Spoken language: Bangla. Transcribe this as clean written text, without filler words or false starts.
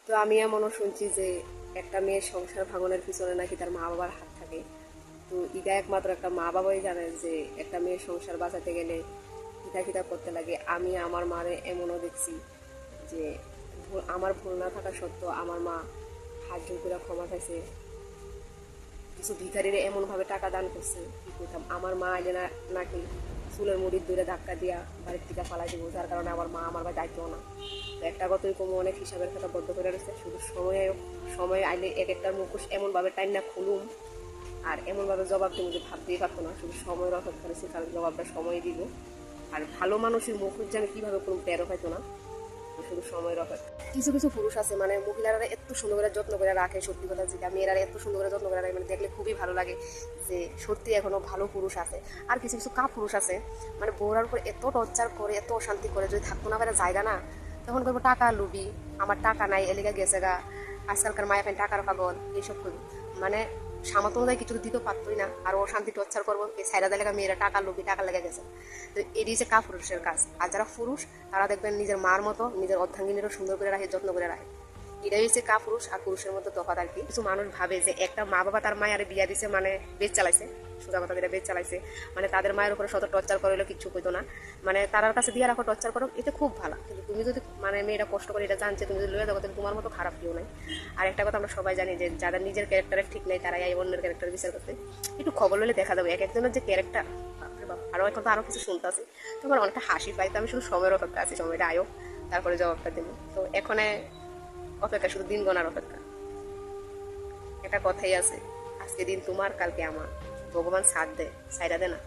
তো আমি এমনও শুনছি যে একটা মেয়ের সংসার ভাঙনের পিছনে নাকি তার মা বাবার হাত থাকে। তো এটা একমাত্র একটা মা বাবাই জানে যে একটা মেয়ের সংসার বাঁচাতে গেলে কিতা কিতা করতে লাগে। আমি আমার মারে এমনও দেখছি যে আমার ভুল না থাকা সত্ত্বেও আমার মা হাত জোর করে ক্ষমা চাইছে, কিছু ভিখারিরে এমনভাবে টাকা দান করছে কি করতাম। আমার মা আইলে নাকি চুলের মুড়ির দূরে ধাক্কা দিয়া বাড়ির থেকে ফালাই দিব, যার কারণে আমার মা আমার বাড়ি যাইতো না। তো একটা কথাই কমে অনেক হিসাবের খাতা বদ্ধ করে রয়েছে, শুধু সময় আইলে এক একটার মুখোশ এমনভাবে টাইম না খুলুম আর এমনভাবে জবাব তুমি যে ভাবতেই পারতো না। শুধু সময়ের অপেক্ষা করেছি, কারণ জবাবটা সময় দিব। আর ভালো মানুষের মুখোশ যেন কীভাবে কোনো টেরও পাইতো না, শুধু সময়ের অপেক্ষা। কিছু কিছু পুরুষ আছে মানে মহিলারা এত সুন্দর করে যত্ন করে রাখে, সত্যি কথা যেটা মেয়েরা এত সুন্দর করে যত্ন করে রাখে, মানে দেখলে খুবই ভালো লাগে যে সত্যি এখনো ভালো পুরুষ আছে। আর কিছু কিছু পুরুষ আছে মানে বউরার উপর এত টর্চার করে, এত অশান্তি করে, যদি থাকতো না পারে জায়গা না, তখন করবো টাকা লুবি, আমার টাকা নাই এলিগা গেছে গা, আজকালকার মায়া ফেন টাকার পাগল, এইসব করি। মানে সামর্থ্য অনুযায়ী কিছু দিতেও পারতোই না, আর অশান্তি টর্চার করবো এই সাইডা দেয় মেয়েরা টাকা লোভী, টাকা লেগে গেছে। তো এটি হচ্ছে পুরুষের কাজ। আর যারা পুরুষ তারা দেখবেন নিজের মার মতো নিজের অর্ধাঙ্গিনীরও সুন্দর করে রাখে, যত্ন করে রাখে। এটাই হচ্ছে পুরুষ আর পুরুষের মধ্যে তফাৎ আর কি। কিছু মানুষ ভাবে যে একটা মা বাবা তার মায়ের বিয়া দিছে মানে বেশ চালাইছে, সোজা কথা যেটা বেশ চালাইছে, মানে তাদের মায়ের উপরে শত টর্চার করলে কিচ্ছু কইতো না, মানে তার কাছে দিয়ে রাখো টর্চার করো, এটা খুব ভালো। কিন্তু তুমি যদি মানে মেয়েটা কষ্ট করে এটা জানছে, তুমি যদি লয়ে যাবো, তাহলে তোমার মতো খারাপ কেউ নাই। আর একটা কথা আমরা সবাই জানি যে যারা নিজের ক্যারেক্টারের ঠিক নেই তারাই অন্যের ক্যারেক্টার বিচার করতে। একটু খবর লইলে দেখা যাবে এক একজনের যে ক্যারেক্টার, আরও এখন তো আরও কিছু শুনতে আছে, তোমার অনেকটা হাসি পাই। তো আমি শুধু সময়ের অপেক্ষা আছি, সময়টা আয়ো তারপরে জবাবটা দেবো। তো এখানে অপেক্ষা, শুধু দিন গণার অপেক্ষা। একটা কথাই আছে, আজকে দিন তোমার কালকে আমার, ভগবান সাথ দেয় সাইডা দে না।